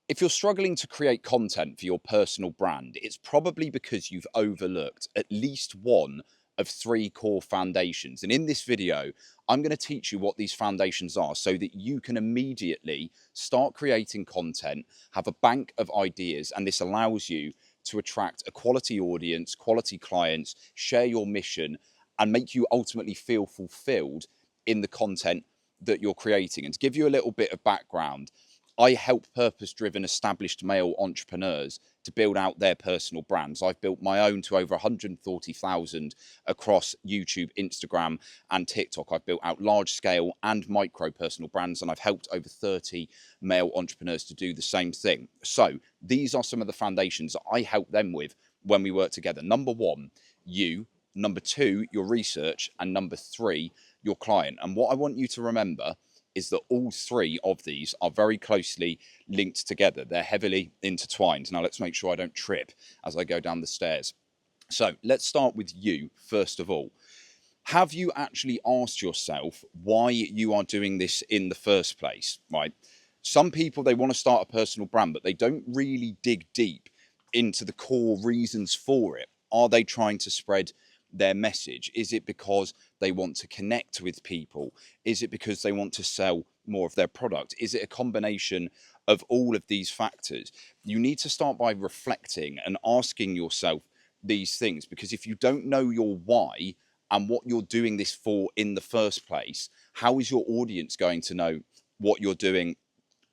If you're struggling to create content for your personal brand, it's probably because you've overlooked at least one of three core foundations. And in this video, I'm going to teach you what these foundations are so that you can immediately start creating content, have a bank of ideas, and this allows you to attract a quality audience, quality clients, share your mission, and make you ultimately feel fulfilled in the content that you're creating. And to give you a little bit of background, I help purpose-driven established male entrepreneurs to build out their personal brands. I've built my own to over 140,000 across YouTube, Instagram, and TikTok. I've built out large-scale and micro personal brands, and I've helped over 30 male entrepreneurs to do the same thing. So these are some of the foundations that I help them with when we work together. Number one, you. Number two, your research. And number three, your client. And what I want you to remember is that all three of these are very closely linked together. They're heavily intertwined. Now, let's make sure I don't trip as I go down the stairs. So let's start with you, first of all. Have you actually asked yourself why you are doing this in the first place, right? Some people, they want to start a personal brand, but they don't really dig deep into the core reasons for it. Are they trying to spread their message? Is it because they want to connect with people? Is it because they want to sell more of their product? Is it a combination of all of these factors? You need to start by reflecting and asking yourself these things, because if you don't know your why and what you're doing this for in the first place, how is your audience going to know what you're doing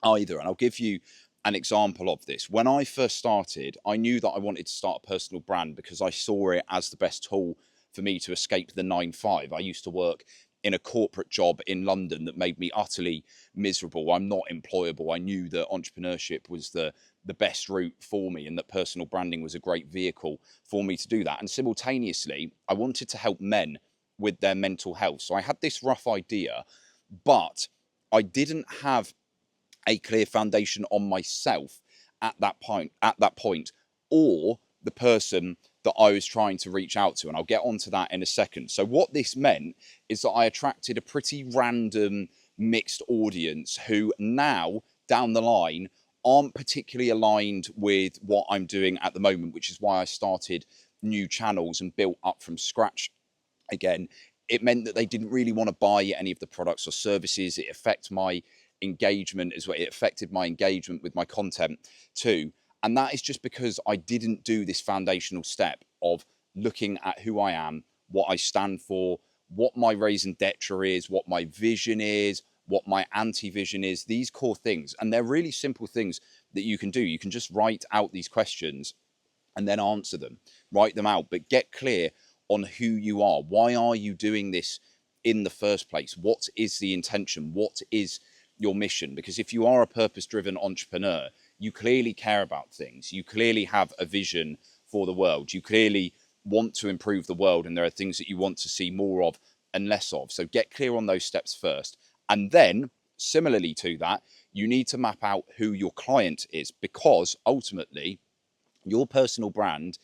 either? And I'll give you an example of this. When I first started, I knew that I wanted to start a personal brand because I saw it as the best tool for me to escape the 9-5. I used to work in a corporate job in London that made me utterly miserable. I'm not employable. I knew that entrepreneurship was the best route for me, and that personal branding was a great vehicle for me to do that. And simultaneously, I wanted to help men with their mental health. So I had this rough idea, but I didn't have a clear foundation on myself at that point, or the person that I was trying to reach out to. And I'll get onto that in a second. So what this meant is that I attracted a pretty random mixed audience who now down the line aren't particularly aligned with what I'm doing at the moment, which is why I started new channels and built up from scratch again. It meant that they didn't really want to buy any of the products or services. It affected my engagement as well. It affected my engagement with my content too. And that is just because I didn't do this foundational step of looking at who I am, what I stand for, what my raison d'etre is, what my vision is, what my anti-vision is, these core things. And they're really simple things that you can do. You can just write out these questions and then answer them, write them out, but get clear on who you are. Why are you doing this in the first place? What is the intention? What is your mission? Because if you are a purpose-driven entrepreneur, you clearly care about things. You clearly have a vision for the world. You clearly want to improve the world, and there are things that you want to see more of and less of. So get clear on those steps first. And then, similarly to that, you need to map out who your client is, because ultimately your personal brand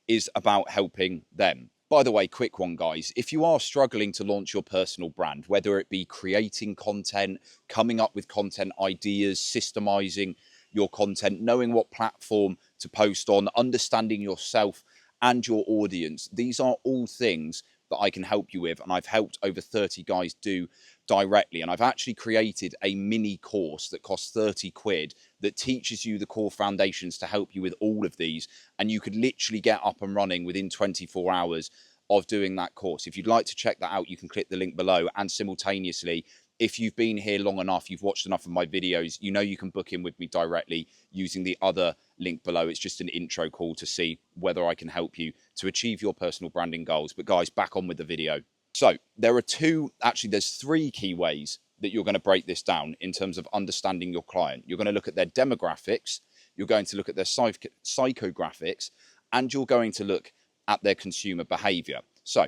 is about helping them. By the way, quick one, guys. If you are struggling to launch your personal brand, whether it be creating content, coming up with content ideas, systemizing your content, knowing what platform to post on, understanding yourself and your audience, these are all things that I can help you with. And I've helped over 30 guys do directly. And I've actually created a mini course that costs 30 quid that teaches you the core foundations to help you with all of these. And you could literally get up and running within 24 hours of doing that course. If you'd like to check that out, you can click the link below. And simultaneously, if you've been here long enough, you've watched enough of my videos, you know you can book in with me directly using the other link below. It's just an intro call to see whether I can help you to achieve your personal branding goals. But guys, back on with the video. So there's three key ways that you're going to break this down in terms of understanding your client. You're going to look at their demographics, you're going to look at their psychographics, and you're going to look at their consumer behavior. So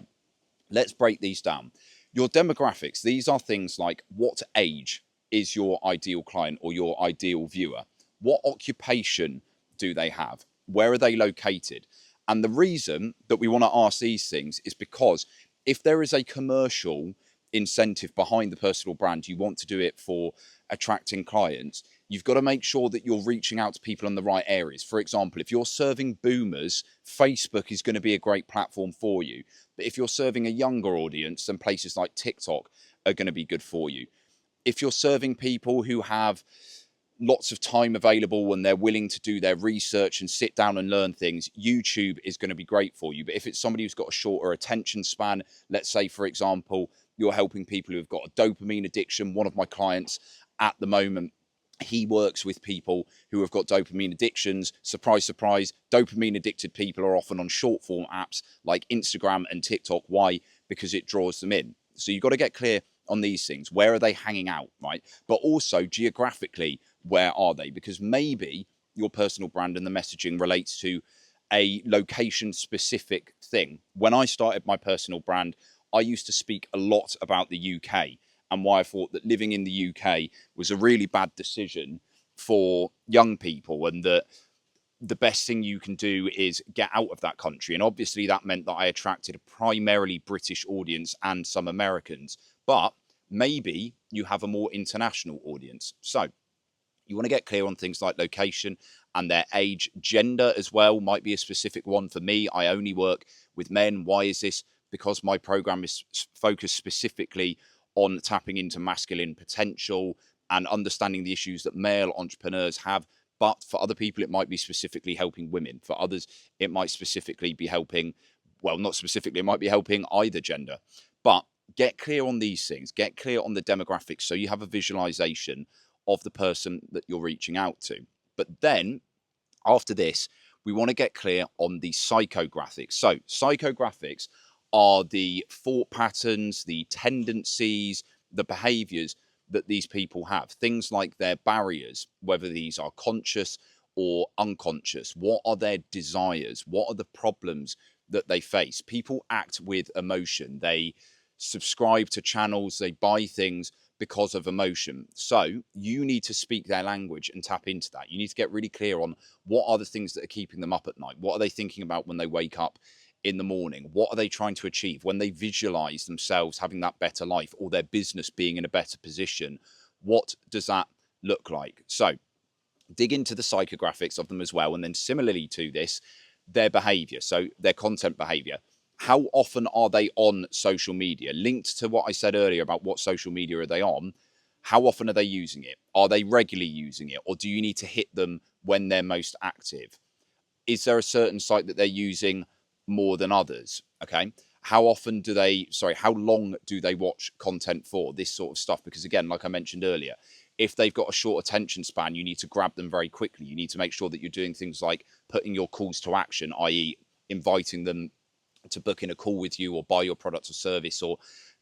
let's break these down. Your demographics, these are things like what age is your ideal client or your ideal viewer? What occupation do they have? Where are they located? And the reason that we want to ask these things is because if there is a commercial incentive behind the personal brand, you want to do it for attracting clients, You've got to make sure that you're reaching out to people in the right areas. For example, if you're serving boomers, Facebook is going to be a great platform for you. But if you're serving a younger audience, then places like TikTok are going to be good for you. If you're serving people who have lots of time available and they're willing to do their research and sit down and learn things, YouTube is going to be great for you. But if it's somebody who's got a shorter attention span, let's say, for example, you're helping people who've got a dopamine addiction. One of my clients at the moment, he works with people who have got dopamine addictions. Surprise, surprise, dopamine addicted people are often on short form apps like Instagram and TikTok. Why? Because it draws them in. So you've got to get clear on these things. Where are they hanging out, right? But also geographically, where are they? Because maybe your personal brand and the messaging relates to a location specific thing. When I started my personal brand, I used to speak a lot about the UK and why I thought that living in the UK was a really bad decision for young people, and that the best thing you can do is get out of that country. And obviously that meant that I attracted a primarily British audience and some Americans, but maybe you have a more international audience. So you want to get clear on things like location and their age. Gender as well might be a specific one. For me, I only work with men. Why is this? Because my program is focused specifically on tapping into masculine potential and understanding the issues that male entrepreneurs have. But for other people, it might be specifically helping women. For others, it might specifically be helping, well, not specifically, it might be helping either gender. But get clear on these things, get clear on the demographics so you have a visualization of the person that you're reaching out to. But then after this, we want to get clear on the psychographics. So psychographics are the thought patterns, the tendencies, the behaviors that these people have. Things like their barriers, whether these are conscious or unconscious. What are their desires? What are the problems that they face? People act with emotion. They subscribe to channels, they buy things because of emotion. So you need to speak their language and tap into that. You need to get really clear on what are the things that are keeping them up at night. What are they thinking about when they wake up in the morning? What are they trying to achieve when they visualize themselves having that better life or their business being in a better position? What does that look like? So dig into the psychographics of them as well. And then similarly to this, their behavior. So their content behavior. How often are they on social media? Linked to what I said earlier about what social media are they on, how often are they using it? Are they regularly using it? Or do you need to hit them when they're most active? Is there a certain site that they're using more than others? Okay. How long do they watch content for? This sort of stuff. Because again, like I mentioned earlier, if they've got a short attention span, you need to grab them very quickly. You need to make sure that you're doing things like putting your calls to action, i.e. inviting them to book in a call with you or buy your product or service or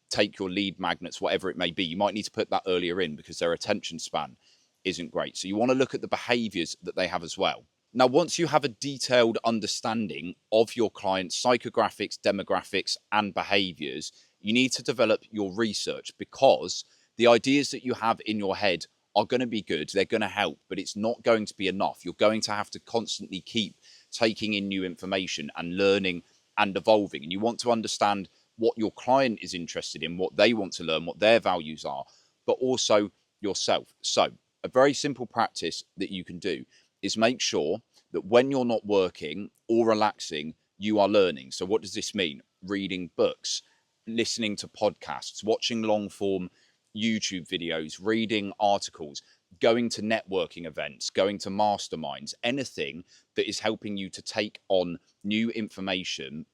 take your lead magnets, whatever it may be. You might need to put that earlier in because their attention span isn't great. So you want to look at the behaviors that they have as well. Now, once you have a detailed understanding of your client's psychographics, demographics, and behaviors, you need to develop your research, because the ideas that you have in your head are going to be good. They're going to help, but it's not going to be enough. You're going to have to constantly keep taking in new information and learning and evolving. And you want to understand what your client is interested in, what they want to learn, what their values are, but also yourself. So a very simple practice that you can do is make sure that when you're not working or relaxing, you are learning. So what does this mean? Reading books, listening to podcasts, watching long form YouTube videos, reading articles, going to networking events, going to masterminds, anything that is helping you to take on new information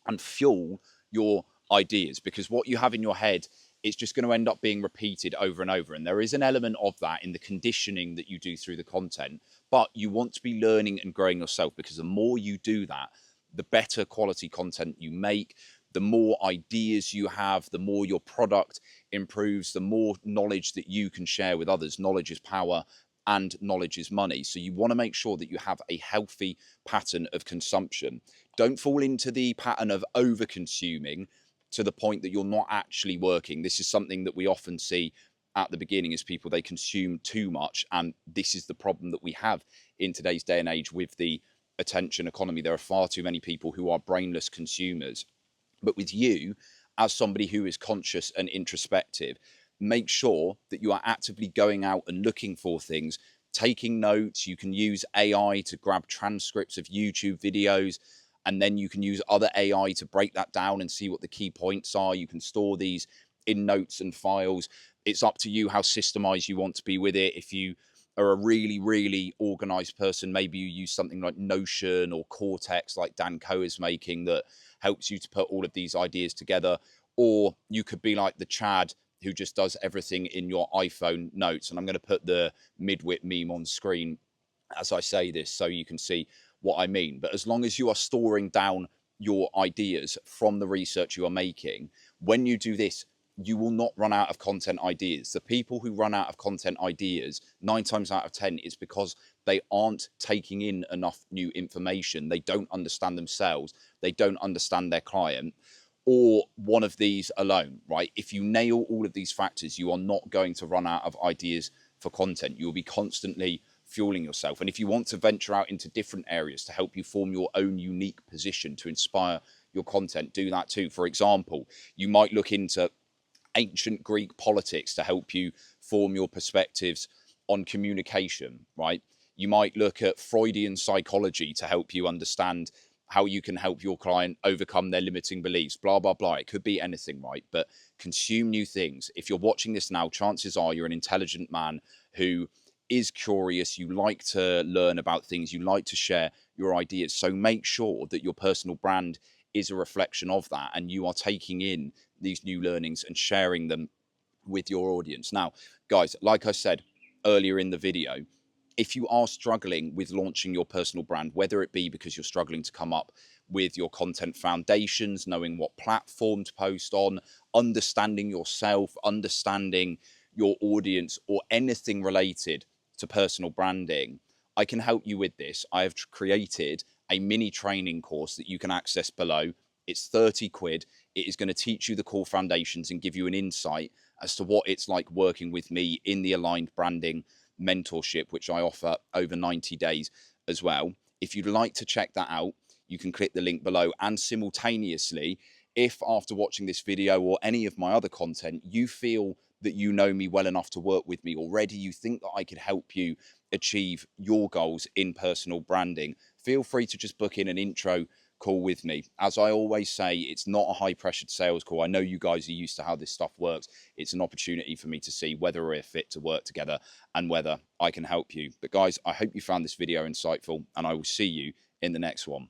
and fuel your ideas. Because what you have in your head is just going to end up being repeated over and over. And there is an element of that in the conditioning that you do through the content, but you want to be learning and growing yourself, because the more you do that, the better quality content you make, the more ideas you have, the more your product improves, the more knowledge that you can share with others. Knowledge is power and knowledge is money. So you want to make sure that you have a healthy pattern of consumption. Don't fall into the pattern of over consuming to the point that you're not actually working. This is something that we often see at the beginning, is people, they consume too much. And this is the problem that we have in today's day and age with the attention economy. There are far too many people who are brainless consumers. But with you, as somebody who is conscious and introspective, make sure that you are actively going out and looking for things taking notes. You can use AI to grab transcripts of YouTube videos, and then you can use other AI to break that down and see what the key points are. You can store these in notes and files. It's up to you how systemized you want to be with it. If you are a really, really organized person, maybe you use something like Notion or Cortex, like Dan Coe is making, that helps you to put all of these ideas together. Or you could be like the Chad, who just does everything in your iPhone notes. And I'm going to put the midwit meme on screen as I say this so you can see what I mean. But as long as you are storing down your ideas from the research you are making, when you do this, you will not run out of content ideas. The people who run out of content ideas, 9 times out of 10, is because they aren't taking in enough new information. They don't understand themselves. They don't understand their client, or one of these alone, right? If you nail all of these factors, you are not going to run out of ideas for content. You will be constantly fueling yourself. And if you want to venture out into different areas to help you form your own unique position to inspire your content, do that too. For example, you might look into ancient Greek politics to help you form your perspectives on communication, right? You might look at Freudian psychology to help you understand how you can help your client overcome their limiting beliefs, blah, blah, blah. It could be anything, right? But consume new things. If you're watching this now, chances are you're an intelligent man who is curious. You like to learn about things. You like to share your ideas. So make sure that your personal brand is a reflection of that, and you are taking in these new learnings and sharing them with your audience. Now, guys, like I said earlier in the video, if you are struggling with launching your personal brand, whether it be because you're struggling to come up with your content foundations, knowing what platform to post on, understanding yourself, understanding your audience, or anything related to personal branding, I can help you with this. I have created a mini training course that you can access below. It's 30 quid. It is going to teach you the core foundations and give you an insight as to what it's like working with me in the Aligned Branding mentorship, which I offer over 90 days as well. If you'd like to check that out, you can click the link below. And simultaneously, if after watching this video or any of my other content, you feel that you know me well enough to work with me already, you think that I could help you achieve your goals in personal branding, feel free to just book in an intro call with me. As I always say, it's not a high pressured sales call. I know you guys are used to how this stuff works. It's an opportunity for me to see whether we're fit to work together and whether I can help you. But guys, I hope you found this video insightful, and I will see you in the next one.